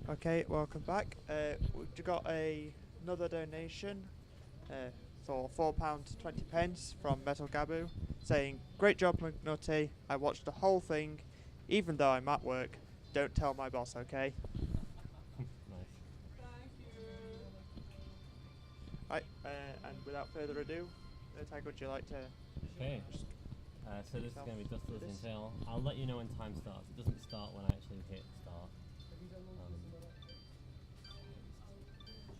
Okay, welcome back. We've got another donation for £4.20 from Metal Gabu, saying, "Great job, McNutty. I watched the whole thing, even though I'm at work. Don't tell my boss, okay?" Nice. Right, and without further ado, Tag, would you like to? Okay. So this is going to be Dust Elysian Tail. I'll let you know when time starts. It doesn't start when I actually hit start.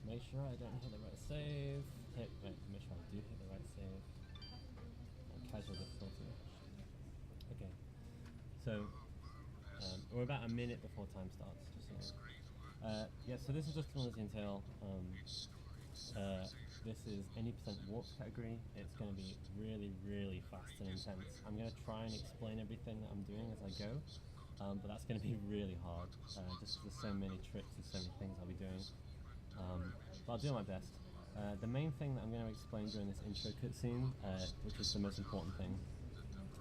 Make sure I don't hit the right save. Make sure I do hit the right save. Casual difficulty. Okay. So we're about a minute before time starts. Just so you know. Yeah. So this is just Elysian Tail. This is any percent warp category. It's going to be really, really fast and intense. I'm going to try and explain everything that I'm doing as I go, but that's going to be really hard. Just there's so many tricks and so many things I'll be doing. But I'll do my best. The main thing that I'm going to explain during this intro cutscene, which is the most important thing,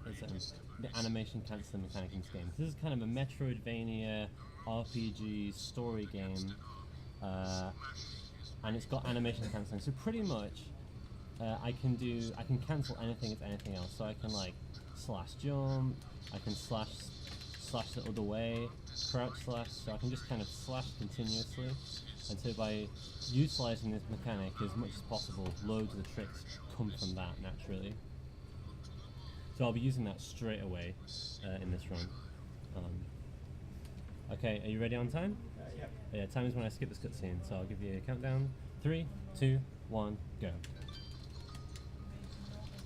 is the animation cancelling mechanic in this game. This is kind of a Metroidvania RPG story game, and it's got animation cancelling. So pretty much, I can cancel anything as anything else. So I can like slash jump, I can slash the other way, crouch slash. So I can just kind of slash continuously. And so by utilising this mechanic as much as possible, loads of the tricks come from that naturally. So I'll be using that straight away in this run. Okay, are you ready on time? Yep. Yeah, time is when I skip this cutscene, so I'll give you a countdown. 3, 2, 1, go.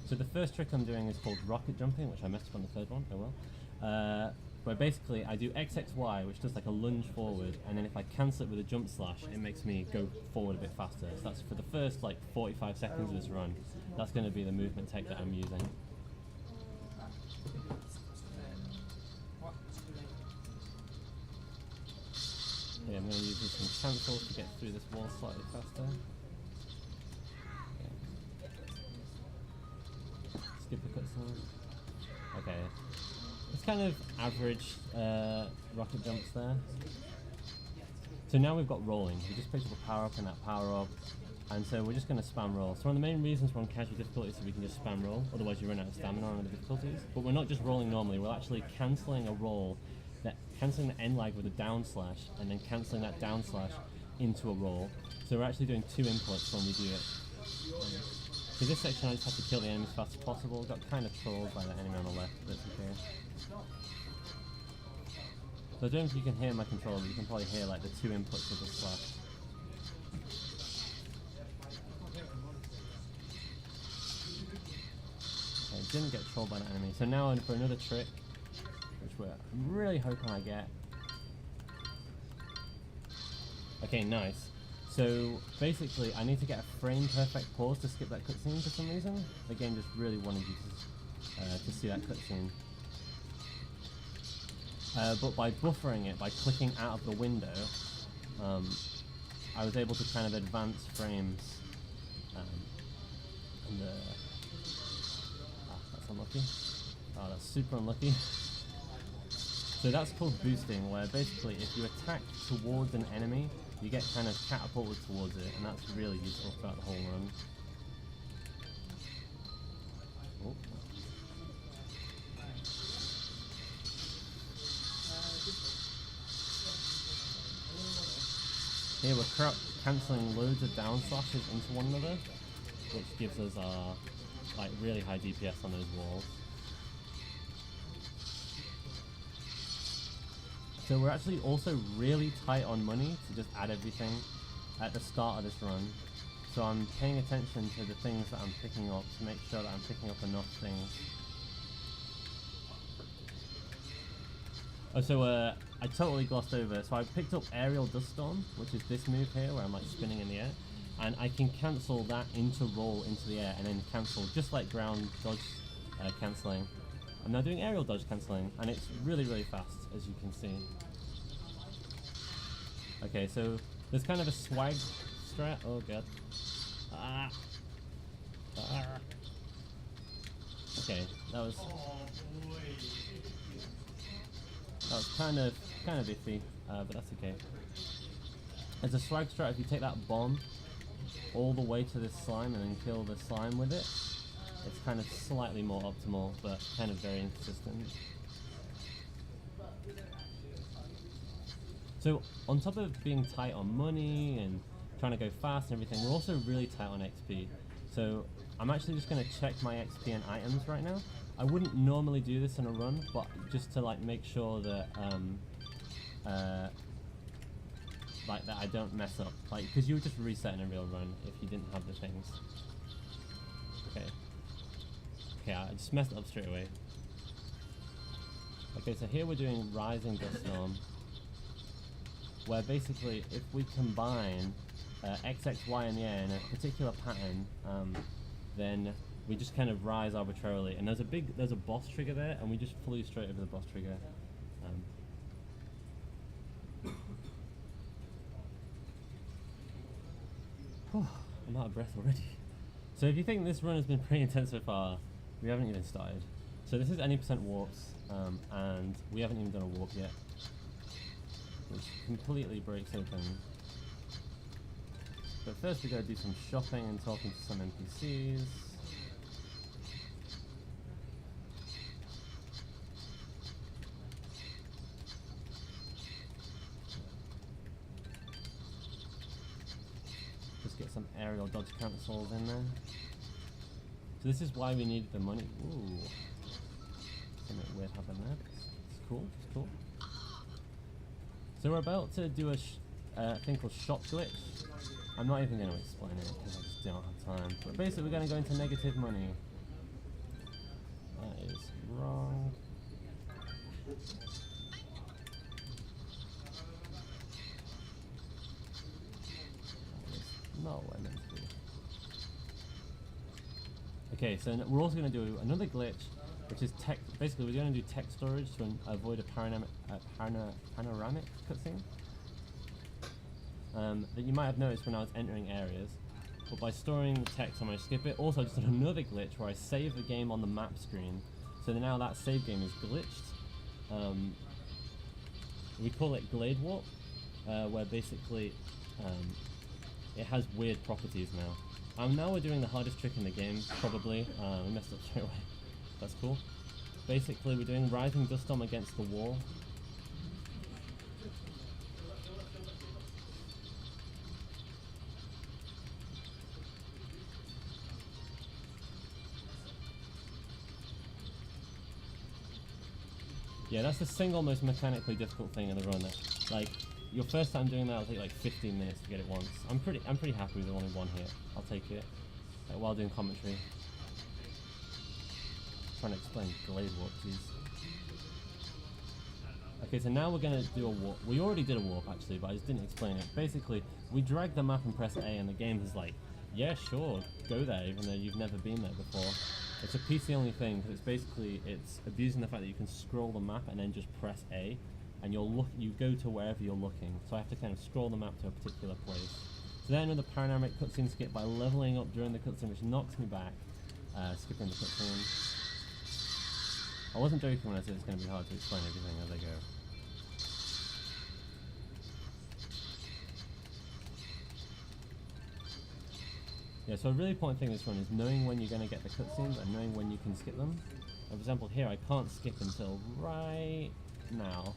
So the first trick I'm doing is called rocket jumping, which I messed up on the third one, oh well. Where basically I do XXY, which does like a lunge forward, and then if I cancel it with a jump slash, it makes me go forward a bit faster. So that's for the first like 45 seconds of this run. That's going to be the movement tech that I'm using. Okay, I'm going to use some cancels to get through this wall slightly faster. Okay. Skip a cutscene. Okay. It's kind of average rocket jumps there. So now we've got rolling. We just picked up a power up and that power up, and so we're just going to spam roll. So one of the main reasons we're on casual difficulty is so we can just spam roll, otherwise you run out of stamina on the difficulties. But we're not just rolling normally, we're actually cancelling a roll, cancelling the end lag with a down slash, and then cancelling that down slash into a roll. So we're actually doing two inputs when we do it. For this section I just have to kill the enemy as fast as possible. Got kind of trolled by that enemy on the left, but it's okay. So I don't know if you can hear my controller, but you can probably hear like the two inputs of the slash. Okay, didn't get trolled by that enemy. So now in for another trick, which I'm really hoping I get. Okay, nice. So basically I need to get a frame perfect pause to skip that cutscene for some reason. The game just really wanted you to see that cutscene. But by buffering it, by clicking out of the window, I was able to kind of advance frames. That's unlucky. Oh, that's super unlucky. So that's called boosting, where basically if you attack towards an enemy, you get kind of catapulted towards it, and that's really useful throughout the whole run. Oh. Here we're cancelling loads of down slashes into one another, which gives us like really high DPS on those walls. So we're actually also really tight on money to just add everything at the start of this run. So I'm paying attention to the things that I'm picking up to make sure that I'm picking up enough things. Oh, so I totally glossed over. So I picked up Aerial Dust Storm, which is this move here where I'm like spinning in the air. And I can cancel that into roll into the air and then cancel just like ground dodge cancelling. I'm now doing aerial dodge cancelling, and it's really, really fast, as you can see. Okay, so there's kind of a swag strat. Oh god. Okay, that was kind of iffy. but that's okay. As a swag strat, if you take that bomb all the way to this slime and then kill the slime with it, it's kind of slightly more optimal, but kind of very inconsistent. So on top of being tight on money and trying to go fast and everything, we're also really tight on XP. So I'm actually just going to check my XP and items right now. I wouldn't normally do this in a run, but just to like make sure that like that I don't mess up, like because you would just reset in a real run if you didn't have the things. Okay, I just messed it up straight away. Okay, so here we're doing Rising Dust Storm, where basically if we combine X, X, Y in the air in a particular pattern, then we just kind of rise arbitrarily. And there's a boss trigger there, and we just flew straight over the boss trigger. I'm out of breath already. So if you think this run has been pretty intense so far, we haven't even started. So this is any % warps, and we haven't even done a warp yet, which completely breaks open. But first we gotta do some shopping and talking to some NPCs. Just get some aerial dodge cancels in there. So this is why we needed the money. Ooh, something weird happened there. It's cool, it's cool. So we're about to do a thing called shop glitch. I'm not even going to explain it because I just don't have time. But basically we're going to go into negative money. That is wrong. That is not what I meant to do. Okay, so we're also going to do another glitch, which is tech. Basically we're going to do tech storage to avoid a panoramic cutscene. That you might have noticed when I was entering areas, but by storing the text I might skip it. Also, I just did another glitch where I save the game on the map screen, so that now that save game is glitched. We call it Glade Warp, where basically it has weird properties now. Now we're doing the hardest trick in the game, probably. We messed up straight away. That's cool. Basically, we're doing Rising Dust Storm against the wall. Yeah, that's the single most mechanically difficult thing in the run. Like, your first time doing that will take like 15 minutes to get it once. I'm pretty happy with only one hit. I'll take it. While doing commentary. Trying to explain Glade Warp, jeez. Okay, so now we're gonna do a warp. We already did a warp actually, but I just didn't explain it. Basically, we drag the map and press A, and the game is like, yeah, sure, go there, even though you've never been there before. It's a PC only thing, because it's abusing the fact that you can scroll the map and then just press A, and you go to wherever you're looking. So I have to kind of scroll the map to a particular place. So then another panoramic cutscene skip by leveling up during the cutscene, which knocks me back, skipping the cutscene. I wasn't joking when I said it's going to be hard to explain everything as I go. Yeah, so a really important thing in this run is knowing when you're going to get the cutscenes and knowing when you can skip them. For example, here I can't skip until right now.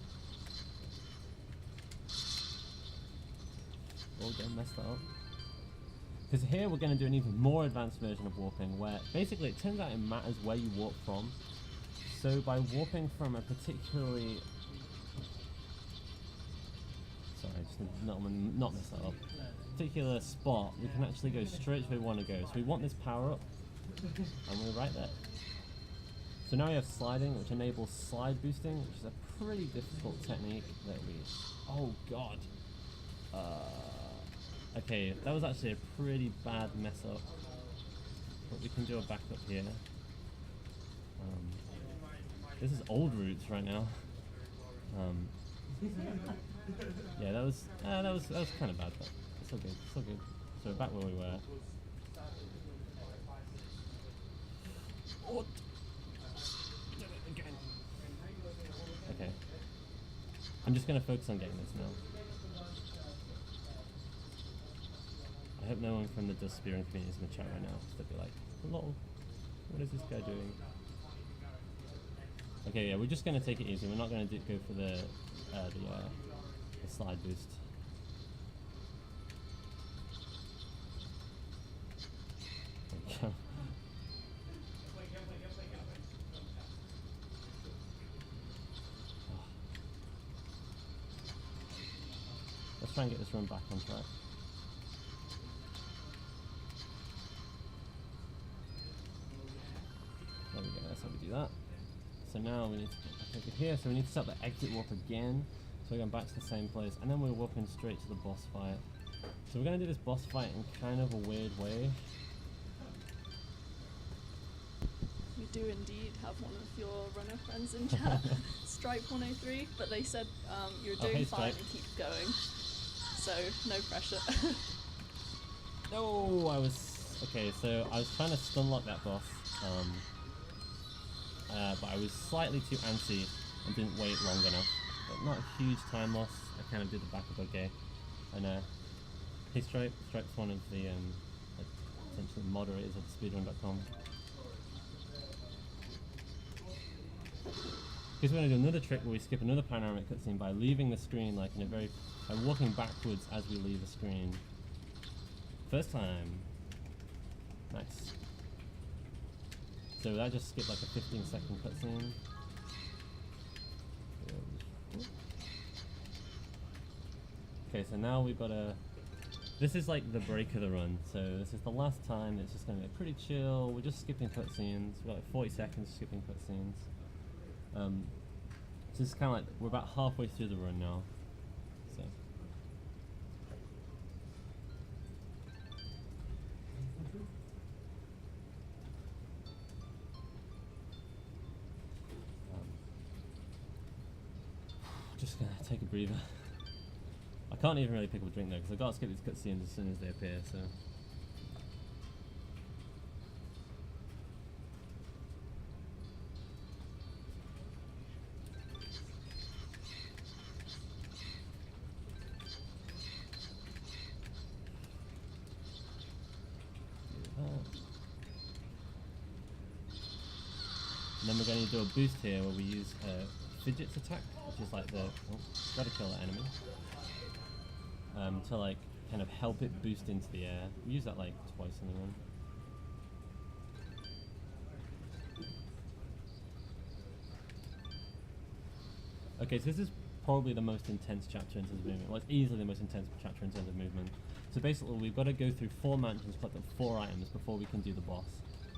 Oh, don't mess that up. Because here we're going to do an even more advanced version of warping, where basically it turns out it matters where you warp from. So by warping from a particularly... Sorry, I just did not mess that up. Particular spot, we can actually go straight to where we want to go. So we want this power up, and we're right there. So now we have sliding, which enables slide boosting, which is a pretty difficult technique that we... Oh god! Okay, that was actually a pretty bad mess up. But we can do a backup here. This is old routes right now. Yeah, that was kind of bad, but it's still good. Still good. So back where we were. Oh, did it again. Okay. I'm just going to focus on getting this now. I hope no one from the Dust Spearing community is in the chat right now. They'll be like, lol, what is this guy doing? Okay, yeah, we're just going to take it easy. We're not going to go for the slide boost. There we go. Let's try and get this run back on track. There we go, that's how we do that. So now we need to take it here, so we need to set the exit warp again. So we're going back to the same place, and then we're warping straight to the boss fight. So we're going to do this boss fight in kind of a weird way. We do indeed have one of your runner friends in chat, Stripe103, but they said you're doing hey, fine Stripe. and keep going. So, no pressure. No, okay, so I was trying to stun lock that boss, but I was slightly too antsy and didn't wait long enough. But not a huge time loss, I kind of did the backup okay. And hey Stripe's one of the essentially moderators of speedrun.com. Because we're going to do another trick where we skip another panoramic cutscene by leaving the screen like in a by walking backwards as we leave the screen. First time. Nice. So that just skipped like a 15-second cutscene. Okay, so now we've got this is like the break of the run. So this is the last time. It's just going to be pretty chill. We're just skipping cutscenes. We've got like 40 seconds skipping cutscenes. So it's kind of like we're about halfway through the run now. So. Just gonna take a breather. I can't even really pick up a drink though because I've got to skip these cutscenes as soon as they appear. So. And then we're going to do a boost here where we use Fidget's attack, which is like the gotta kill that enemy, to like kind of help it boost into the air. We use that like twice in the run. Okay, so this is probably the most intense chapter in terms of movement. Well, it's easily the most intense chapter in terms of movement. So basically, we've got to go through 4 mansions, collect up 4 items before we can do the boss.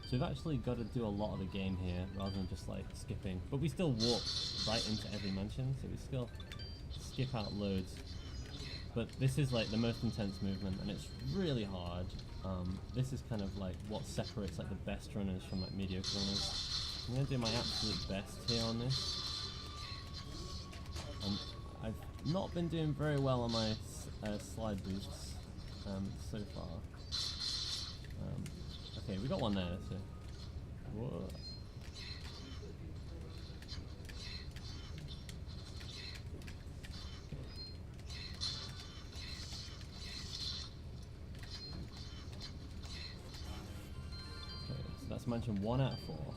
So we've actually got to do a lot of the game here, rather than just like skipping. But we still walk right into every mansion, so we still skip out loads. But this is like the most intense movement, and it's really hard. This is kind of like what separates like the best runners from like mediocre runners. I'm going to do my absolute best here on this. I've not been doing very well on my slide boosts so far. Okay, we got one there, so. Whoa. Okay, so that's mansion 1 out of 4.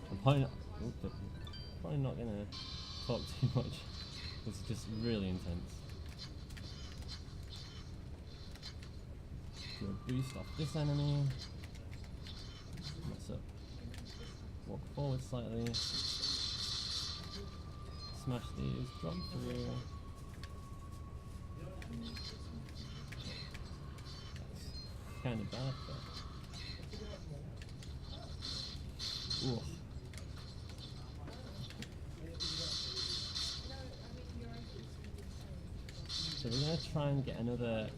I'm probably not gonna talk too much. It's just really intense. Do a boost off this enemy. Mess up. Walk forward slightly. Smash these. Drop through. That's kind of bad, but. Ooh. So we're going to try and get another.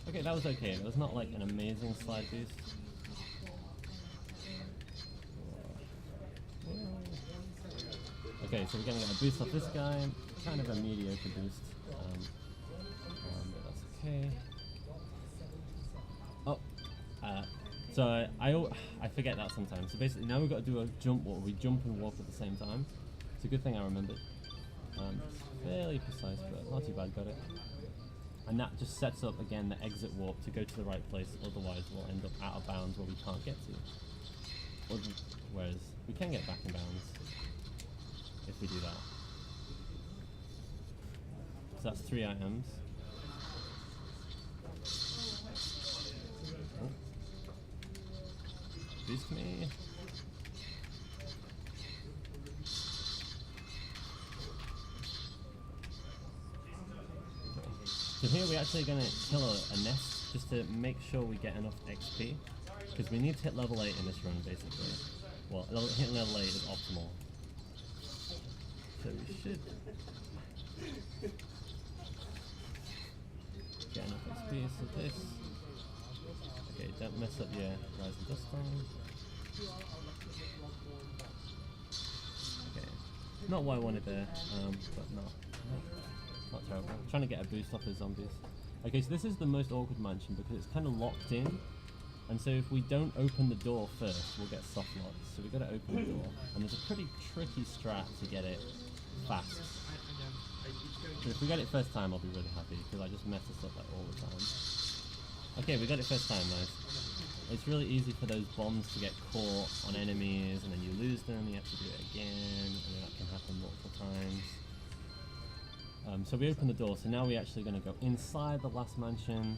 Okay, that was okay. It was not like an amazing slide boost. Okay, so we're going to get a boost off this guy. Kind of a mediocre boost. But that's okay. Oh. So I forget that sometimes. So basically now we've got to do a jump where we jump and walk at the same time. It's a good thing I remembered. Fairly precise, but not too bad, got it. And that just sets up, again, the exit warp to go to the right place, otherwise we'll end up out of bounds where we can't get to. Whereas we can get back in bounds if we do that. So that's 3 items. Oh. Boost me. So here we're actually going to kill a nest just to make sure we get enough XP, because we need to hit level 8 in this run basically. Well, hitting level 8 is optimal. So we should get enough XP, so this... Okay, don't mess up your Rise and Dust Storm. Okay, not what I wanted there, but not terrible. I'm trying to get a boost off those zombies. Okay, so this is the most awkward mansion because it's kind of locked in, and so if we don't open the door first, we'll get soft locks. So we've got to open the door, and there's a pretty tricky strat to get it fast. But if we get it first time, I'll be really happy because I just mess this up like all the time. Okay, we got it first time, nice. It's really easy for those bombs to get caught on enemies, and then you lose them. You have to do it again, and then that can happen multiple times. So we open the door, so now we're actually going to go inside the last mansion.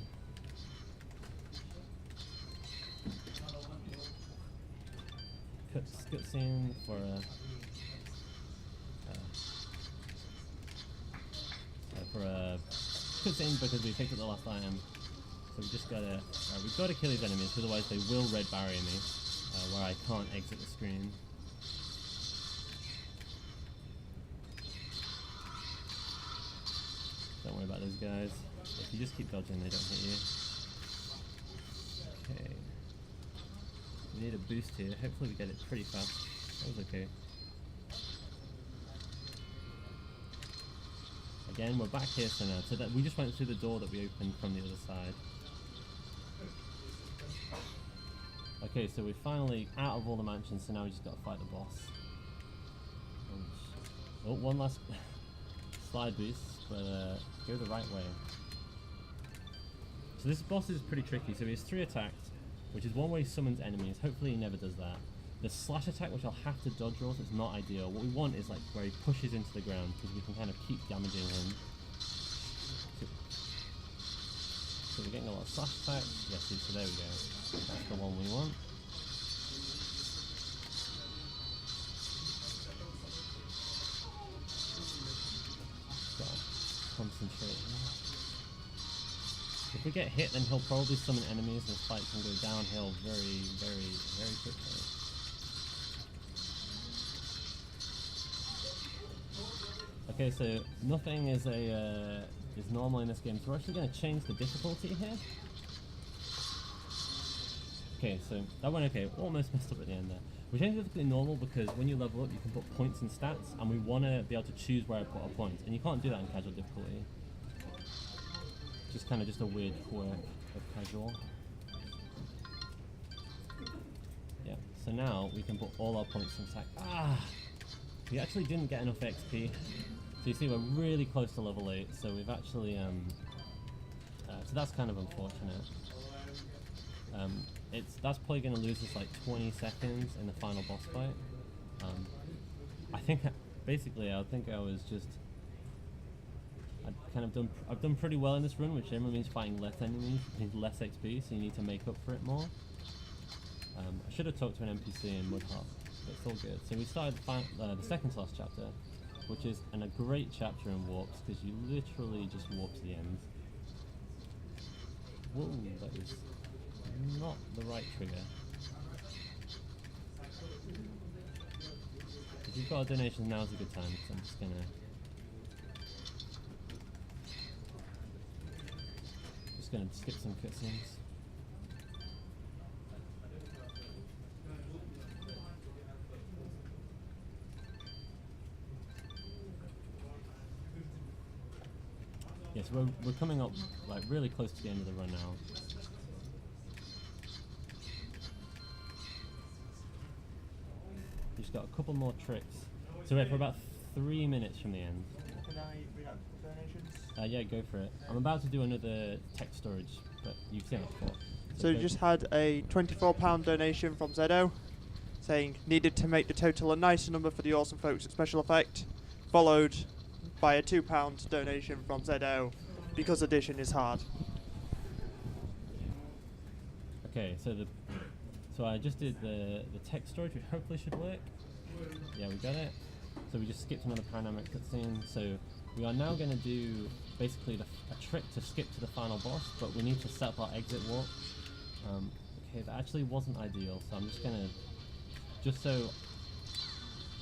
Cutscene for a cutscene because we picked up the last item. So we just gotta we've got to kill these enemies, otherwise they will red barrier me, where I can't exit the screen. Don't worry about those guys. If you just keep dodging, they don't hit you. Okay. We need a boost here. Hopefully we get it pretty fast. That was okay. Again, we're back here so now. So that we just went through the door that we opened from the other side. Okay, so we're finally out of all the mansions, so now we just got to fight the boss. Oh, one last slide boost, but go the right way. So this boss is pretty tricky. So he has 3 attacks, which is one way he summons enemies. Hopefully he never does that. The slash attack, which I'll have to dodge rolls, it's not ideal. What we want is like where he pushes into the ground, because we can kind of keep damaging him. So we're getting a lot of slash attacks. Yes, so there we go. That's the one we want. Gotta concentrate. If we get hit, then he'll probably summon enemies, and this fight can go downhill very, very, very quickly. Okay, so nothing is normal in this game, so we're actually going to change the difficulty here. Okay, so that went okay. Almost messed up at the end there. We changed the difficulty to normal because when you level up, you can put points and stats, and we want to be able to choose where I put our points, and you can't do that in casual difficulty. Just kind of just a weird quirk of casual. Yeah, so now we can put all our points in attack. We actually didn't get enough XP. So you see we're really close to level 8, so we've actually, so that's kind of unfortunate. That's probably going to lose us like 20 seconds in the final boss fight. I think, basically I think I was just, I've done pretty well in this run, which generally means fighting less enemies, which means less XP, so you need to make up for it more. I should have talked to an NPC in Mudhop, but it's all good. So we started the second to last chapter, which is a great chapter in warps, because you literally just warp to the end. Whoa, that is not the right trigger. If you've got a donation, now's a good time, because I'm just gonna skip some cutscenes. Yes, we're coming up like really close to the end of the run now. We've just got a couple more tricks. So we're about 3 minutes from the end. react to donations? Yeah, go for it. I'm about to do another text storage, but you've seen it before. So you go just had a £24 donation from Zedo, saying needed to make the total a nicer number for the awesome folks at Special Effect, followed by a £2 donation from Zedo, because addition is hard. Okay, so I just did the text storage, which hopefully should work. Yeah, we got it. So we just skipped another panoramic cutscene. So we are now going to do basically a trick to skip to the final boss, but we need to set up our exit warp. Okay, that actually wasn't ideal, so I'm just going to,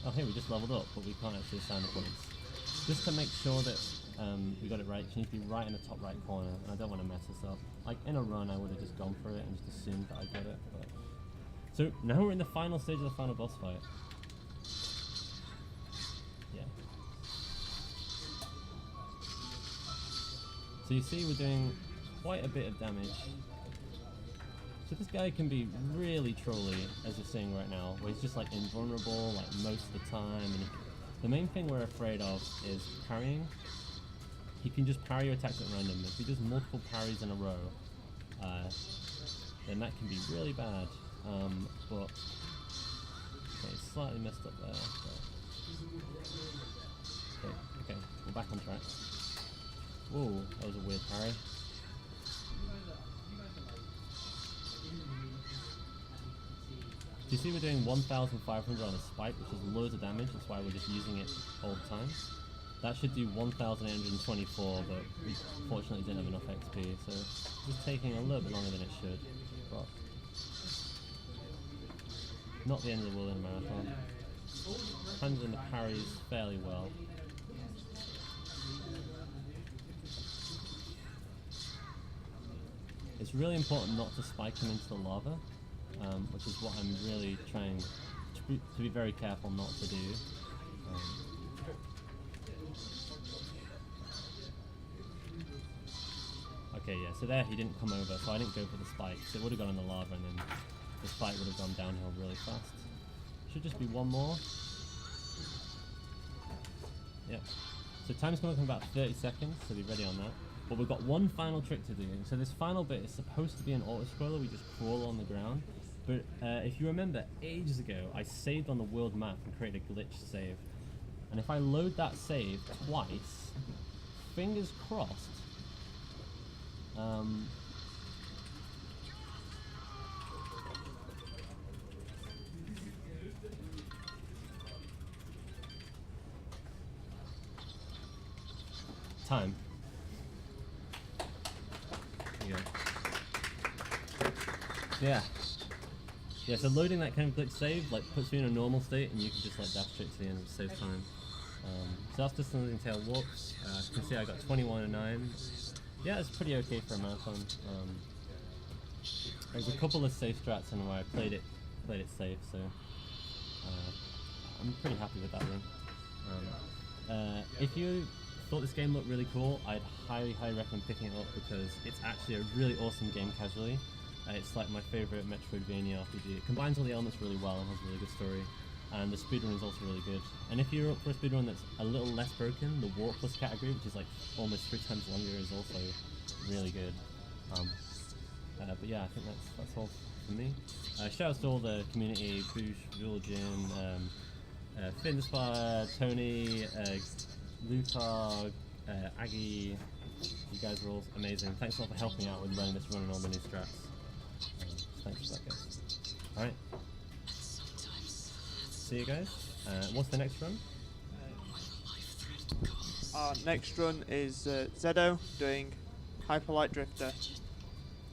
oh hey, we just leveled up, but we can't actually assign the points. Just to make sure that we got it right, you need to be right in the top right corner, and I don't want to mess this up. Like in a run, I would have just gone for it and just assumed that I got it. But. So now we're in the final stage of the final boss fight. Yeah. So you see we're doing quite a bit of damage. So this guy can be really trolly, as you're seeing right now, where he's just like invulnerable like most of the time, and the main thing we're afraid of is parrying. He can just parry your attacks at random. If he does multiple parries in a row, then that can be really bad. But okay, slightly messed up there. But okay, we're back on track. Whoa, that was a weird parry. Do you see we're doing 1,500 on a spike, which is loads of damage, that's why we're just using it all the time. That should do 1,824, but we fortunately didn't have enough XP, so it's taking a little bit longer than it should. But not the end of the world in a marathon. Handling the parries fairly well. It's really important not to spike him into the lava, which is what I'm really trying to be very careful not to do. Okay, yeah, so there he didn't come over, so I didn't go for the spikes. It would have gone in the lava and then the fight would have gone downhill really fast. Should just be one more. Yep. So time's going to come about 30 seconds, so be ready on that. But we've got one final trick to do. So this final bit is supposed to be an auto-scroller, we just crawl on the ground. But if you remember, ages ago, I saved on the world map and created a glitch save. And if I load that save twice, fingers crossed, time. There you go. Yeah. Yeah, so loading that kind of glitch save like puts you in a normal state and you can just like dash straight to the end, which saves time. So after Slithering Tail walks, you can see I got 21 and 9. Yeah, it's pretty okay for a marathon. There's a couple of safe strats in where I played it safe, so I'm pretty happy with that run. If you thought this game looked really cool, I'd highly recommend picking it up because it's actually a really awesome game casually. It's like my favourite Metroidvania RPG. It combines all the elements really well and has a really good story. And the speedrun is also really good. And if you're up for a speedrun that's a little less broken, the Warp Plus category, which is like almost 3 times longer, is also really good. But yeah, I think that's all from me. Shout out to all the community, Boosh, Vilgin, Finspire, Tony, Lutar, Aggie. You guys are all amazing. Thanks a lot for helping out with running this run and all the new strats. Thanks for that, guys. Alright. See you guys. What's the next run? Our next run is Zedo doing Hyperlight Drifter.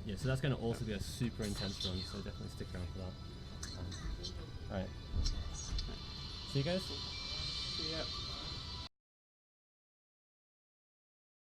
Yeah, so that's going to also be a super intense run, so definitely stick around for that. Alright. See you guys. See ya.